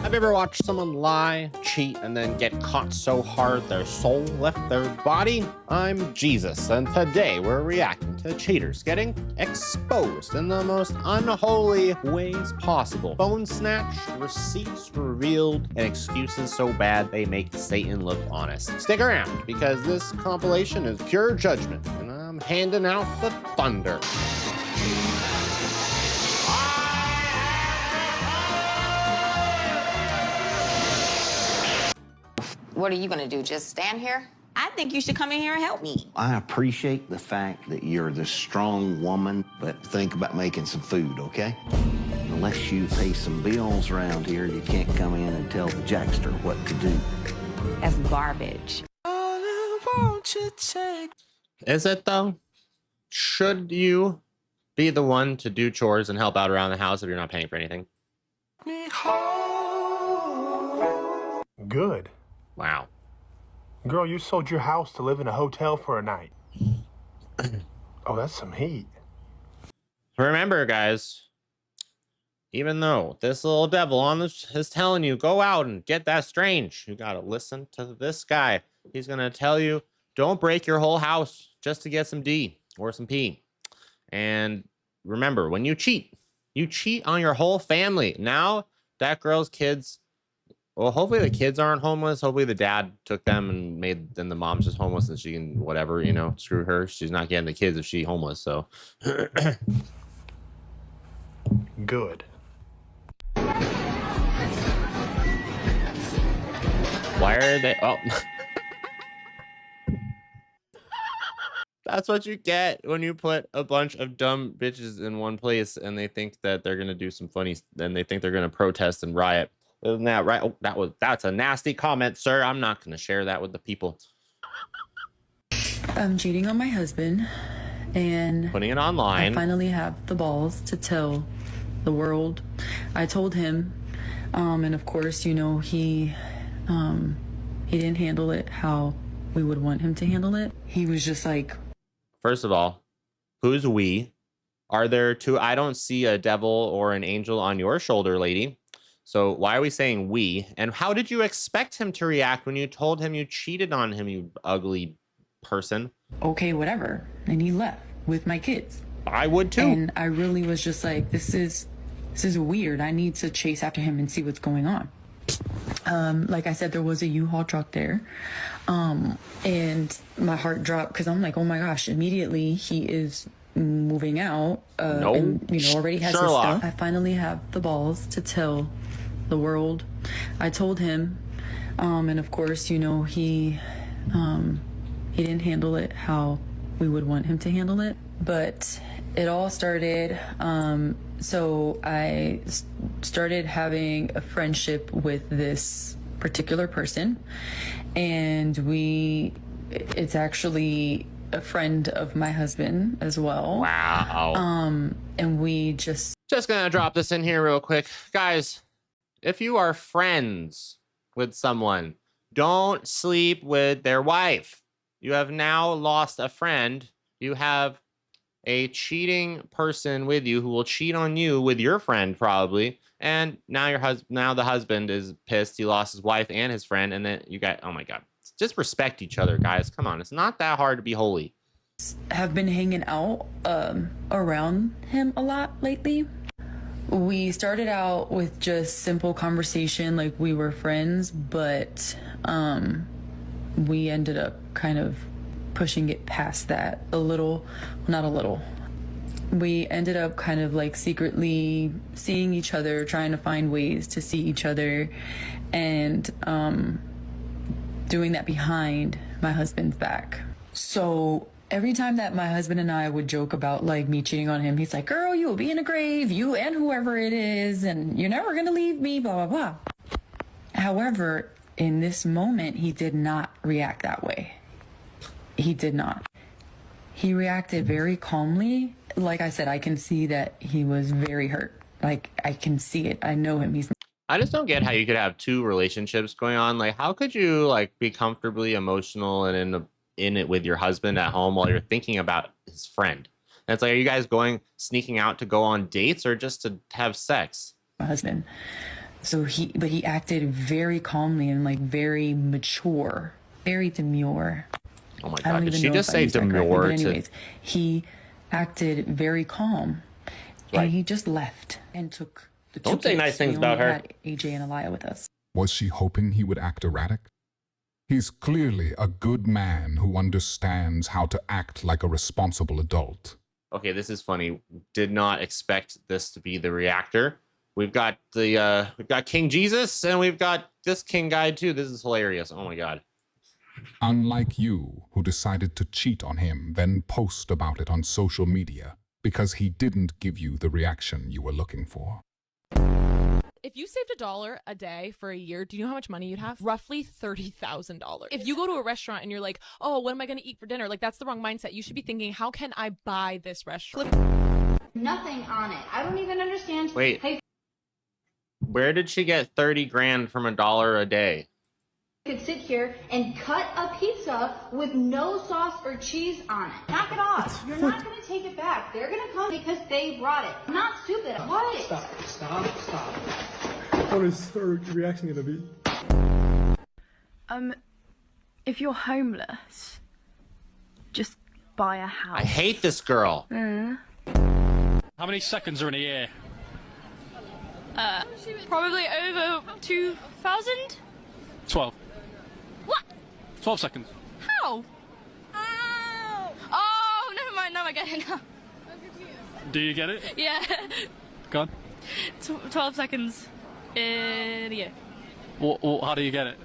Have you ever watched someone lie, cheat, and then get caught so hard their soul left their body? I'm Jesus, and today we're reacting to cheaters getting exposed in the most unholy ways possible. Phone snatched, receipts revealed, and excuses so bad they make Satan look honest. Stick around, because this compilation is pure judgment, and I'm handing out the thunder. What are you gonna do, just stand here? I think you should come in here and help me. I appreciate the fact that you're this strong woman, but think about making some food, okay? Unless you pay some bills around here, you can't come in and tell the jackster what to do. That's garbage. Is it though? Should you be the one to do chores and help out around the house if you're not paying for anything? Good. Wow. Girl, you sold your house to live in a hotel for a night. Oh, that's some heat. Remember, guys, even though this little devil on this is telling you, go out and get that strange, you gotta listen to this guy. He's gonna tell you, don't break your whole house just to get some D or some P. And remember, when you cheat on your whole family. Now that girl's kids, well, hopefully the kids aren't homeless. Hopefully the dad took them and made then the mom's just homeless and she can whatever, you know, screw her. She's not getting the kids if she's homeless. So Good. why are they? Oh, that's what you get when you put a bunch of dumb bitches in one place and they think that they're gonna do some funny. Then they think they're gonna protest and riot. Isn't that right? Oh, that's a nasty comment, sir. I'm not going to share that with the people. I'm cheating on my husband, and Putting it online. I finally have the balls to tell the world. I told him, and of course, you know, he didn't handle it how we would want him to handle it. He was just like, First of all, who's we? Are there two? I don't see a devil or an angel on your shoulder, lady. So why are we saying we? And how did you expect him to react when you told him you cheated on him, you ugly person? okay, whatever. And he left with my kids. I would too. And I really was just like, this is weird. I need to chase after him and see what's going on. Like I said, there was a U-Haul truck there. And my heart dropped because I'm like, oh my gosh, immediately he is moving out. No, and, you know, already has his Sherlock. stuff. I finally have the balls to tell the world. I told him, and of course, you know, he didn't handle it how we would want him to handle it. But it all started, so I started having a friendship with this particular person, and it's actually a friend of my husband as well. Wow. And we just gonna drop this in here real quick. Guys, if you are friends with someone, don't sleep with their wife. You have now lost a friend. You have a cheating person with you who will cheat on you with your friend probably. And now the husband is pissed. He lost his wife and his friend. And then you got, oh my God, just respect each other, guys. Come on. It's not that hard to be holy. have been hanging out around him a lot lately. We started out with just simple conversation, like we were friends, but we ended up kind of pushing it past that a little, not a little. We ended up kind of like secretly seeing each other, trying to find ways to see each other, and doing that behind my husband's back. So every time that my husband and I would joke about like me cheating on him, he's like, girl, you will be in a grave, you and whoever it is, and you're never gonna leave me, blah, blah, blah. However, in this moment, he did not react that way. He did not. He reacted very calmly. Like I said, I can see that he was very hurt. Like, I can see it. I know him. I just don't get how you could have two relationships going on. Like, how could you like be comfortably emotional and in it with your husband at home while you're thinking about his friend? And it's like, are you guys sneaking out to go on dates or just to have sex? My husband. But he acted very calmly and like very mature, very demure. Oh my I don't god, did even she know just if I say used that correctly, demure but anyways, he acted very calm. Right. And he just left and took the two Don't say kids. nice things We about only her. had AJ and Aliyah with us. Was she hoping he would act erratic? He's clearly a good man who understands how to act like a responsible adult. Okay, this is funny. Did not expect this to be the reactor. We've got King Jesus and we've got this king guy too. This is hilarious. Oh my god. Unlike you, who decided to cheat on him, then post about it on social media because he didn't give you the reaction you were looking for. If you saved $1 a day for a year, do you know how much money you'd have? Roughly $30,000. If you go to a restaurant and you're like, oh, what am I going to eat for dinner? Like, that's the wrong mindset. You should be thinking, how can I buy this restaurant? Nothing on it. I don't even understand. Wait. How you Where did she get 30 grand from $1 a day? could sit here and cut a pizza with no sauce or cheese on it. Knock it off. You're not going to take it back. They're going to come because they brought it. I'm not stupid. What? Stop. What is her reaction gonna be? If you're homeless, just buy a house. I hate this girl. How many seconds are in a year? Probably over 2,000? 12. What? 12 seconds. How? Oh, never mind. No, I get it now. Do you get it? Yeah. Go on. 12 seconds in a year. How do you get it?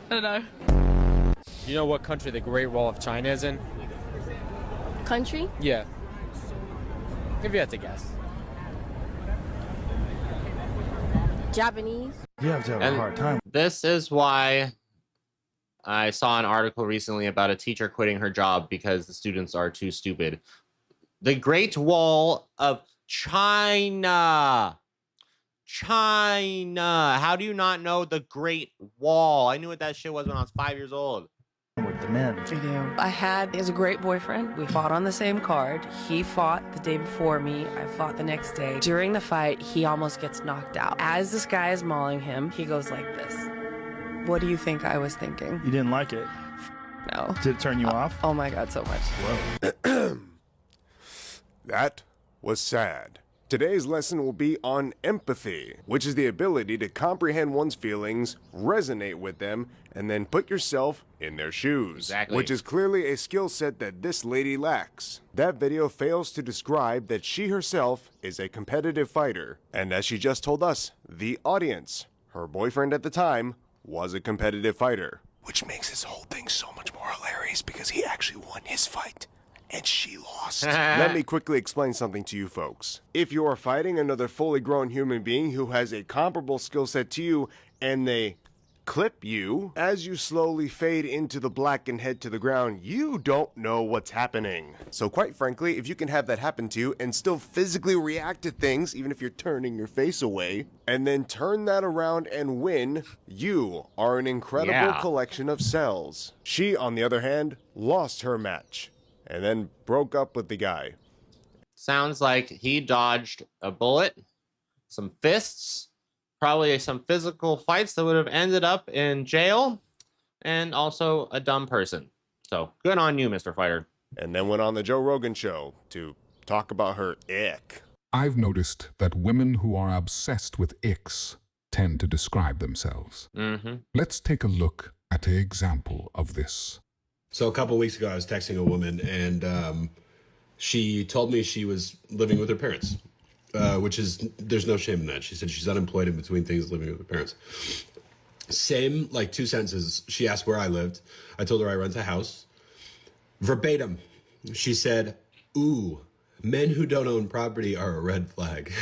I don't know. You know what country the Great Wall of China is in? Country? Yeah. If you had to guess. Japanese. You have to have a hard time. This is why I saw an article recently about a teacher quitting her job because the students are too stupid. The Great Wall of China. China. How do you not know the Great Wall? I knew what that shit was when I was 5 years old. With the men. He has a great boyfriend. We fought on the same card. He fought the day before me. I fought the next day. During the fight, he almost gets knocked out. As this guy is mauling him, he goes like this. What do you think I was thinking? You didn't like it? No. Did it turn you off? Oh my God, so much. Whoa. That was sad. Today's lesson will be on empathy, which is the ability to comprehend one's feelings, resonate with them, and then put yourself in their shoes. Exactly. Which is clearly a skill set that this lady lacks. That video fails to describe that she herself is a competitive fighter. And as she just told us, the audience, her boyfriend at the time, was a competitive fighter. Which makes this whole thing so much more hilarious because he actually won his fight. And she lost. Let me quickly explain something to you folks. If you are fighting another fully grown human being who has a comparable skill set to you and they clip you, as you slowly fade into the black and head to the ground, you don't know what's happening. So quite frankly, if you can have that happen to you and still physically react to things, even if you're turning your face away, and then turn that around and win, you are an incredible collection of cells. She, on the other hand, lost her match. And then broke up with the guy. Sounds like he dodged a bullet, some fists, probably some physical fights that would have ended up in jail, and also a dumb person. So good on you, Mr. Fighter. And then went on the Joe Rogan show to talk about her ick. I've noticed that women who are obsessed with icks tend to describe themselves. Let's take a look at an example of this. So a couple weeks ago, I was texting a woman, and she told me she was living with her parents, which is, there's no shame in that. She said she's unemployed in between things, living with her parents. Same, like 2 sentences. She asked where I lived. I told her I rent a house. Verbatim, she said, "Ooh, men who don't own property are a red flag."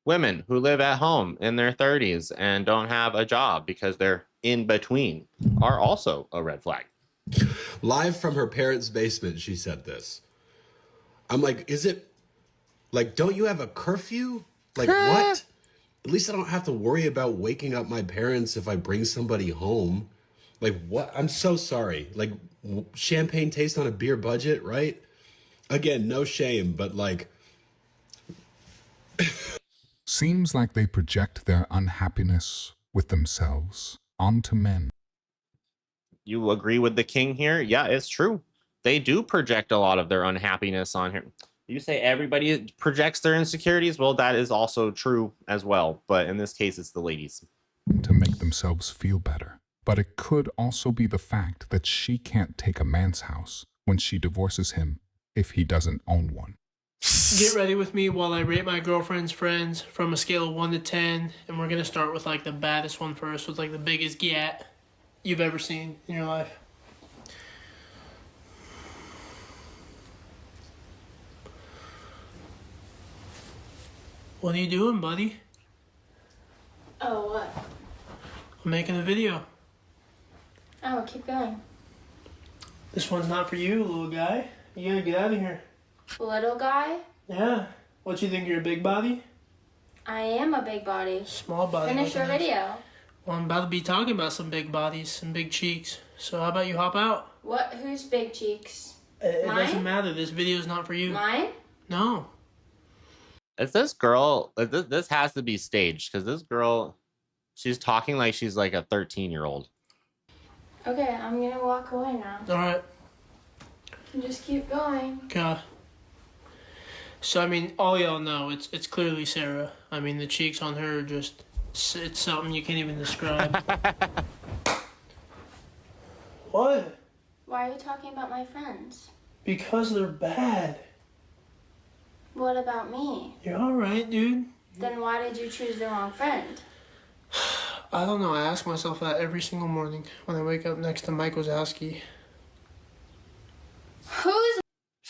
Women who live at home in their 30s and don't have a job because they're in between are also a red flag. Live from her parents' basement, she said this. I'm like, is it, like, don't you have a curfew? Like, what? At least I don't have to worry about waking up my parents if I bring somebody home. Like, what? I'm so sorry. Like, champagne taste on a beer budget, right? Again, no shame, but like... Seems like they project their unhappiness with themselves onto men. You agree with the king here? Yeah, it's true. They do project a lot of their unhappiness on him. You say everybody projects their insecurities? Well, that is also true as well. But in this case, it's the ladies. To make themselves feel better. But it could also be the fact that she can't take a man's house when she divorces him if he doesn't own one. Get ready with me while I rate my girlfriend's friends from a scale of 1 to 10. And we're going to start with like the baddest one first, with like the biggest gat you've ever seen in your life. What are you doing, buddy? Oh, what? I'm making a video. Oh, keep going. This one's not for you, little guy. You gotta get out of here. Little guy? Yeah. What, you think you're a big body? I am a big body. Small body. Finish your video. Well, I'm about to be talking about some big bodies, some big cheeks. So how about you hop out? What? Who's big cheeks? It Mine? doesn't matter. This video's not for you. Mine? No. Is this girl, this has to be staged, because this girl, she's talking like she's like a 13-year-old. Okay, I'm gonna walk away now. Alright. You can just keep going. God. So, I mean, all y'all know, it's clearly Sarah. I mean, the cheeks on her are just, it's something you can't even describe. What? Why are you talking about my friends? Because they're bad. What about me? You're alright, dude. Then why did you choose the wrong friend? I don't know. I ask myself that every single morning when I wake up next to Mike Wazowski. Who's...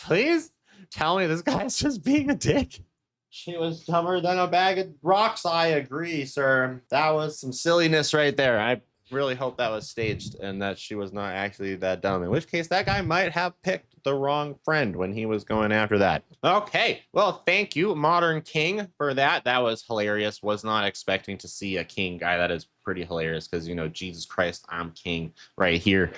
Please tell me this guy's just being a dick. She was dumber than a bag of rocks. I agree, sir. That was some silliness right there. I really hope that was staged and that she was not actually that dumb. In which case, that guy might have picked the wrong friend when he was going after that. Okay, well, thank you, Modern King, for that. That was hilarious. Was not expecting to see a king guy. That is pretty hilarious because, you know, Jesus Christ, I'm king right here.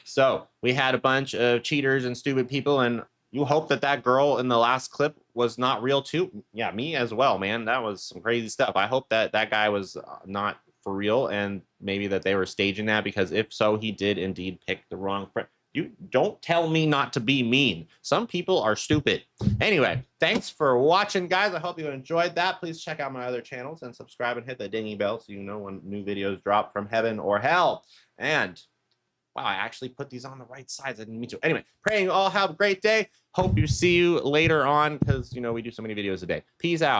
So we had a bunch of cheaters and stupid people, and you hope that that girl in the last clip was not real too. Yeah, me as well, man. That was some crazy stuff. I hope that that guy was not for real, and maybe that they were staging that, because if so, he did indeed pick the wrong friend. You don't tell me not to be mean. Some people are stupid. Anyway, thanks for watching, guys. I hope you enjoyed that. Please check out my other channels and subscribe and hit the dingy bell so you know when new videos drop from heaven or hell. And wow, I actually put these on the right sides. I didn't mean to. Anyway, praying you all have a great day. Hope you see you later on, because, you know, we do so many videos a day. Peace out.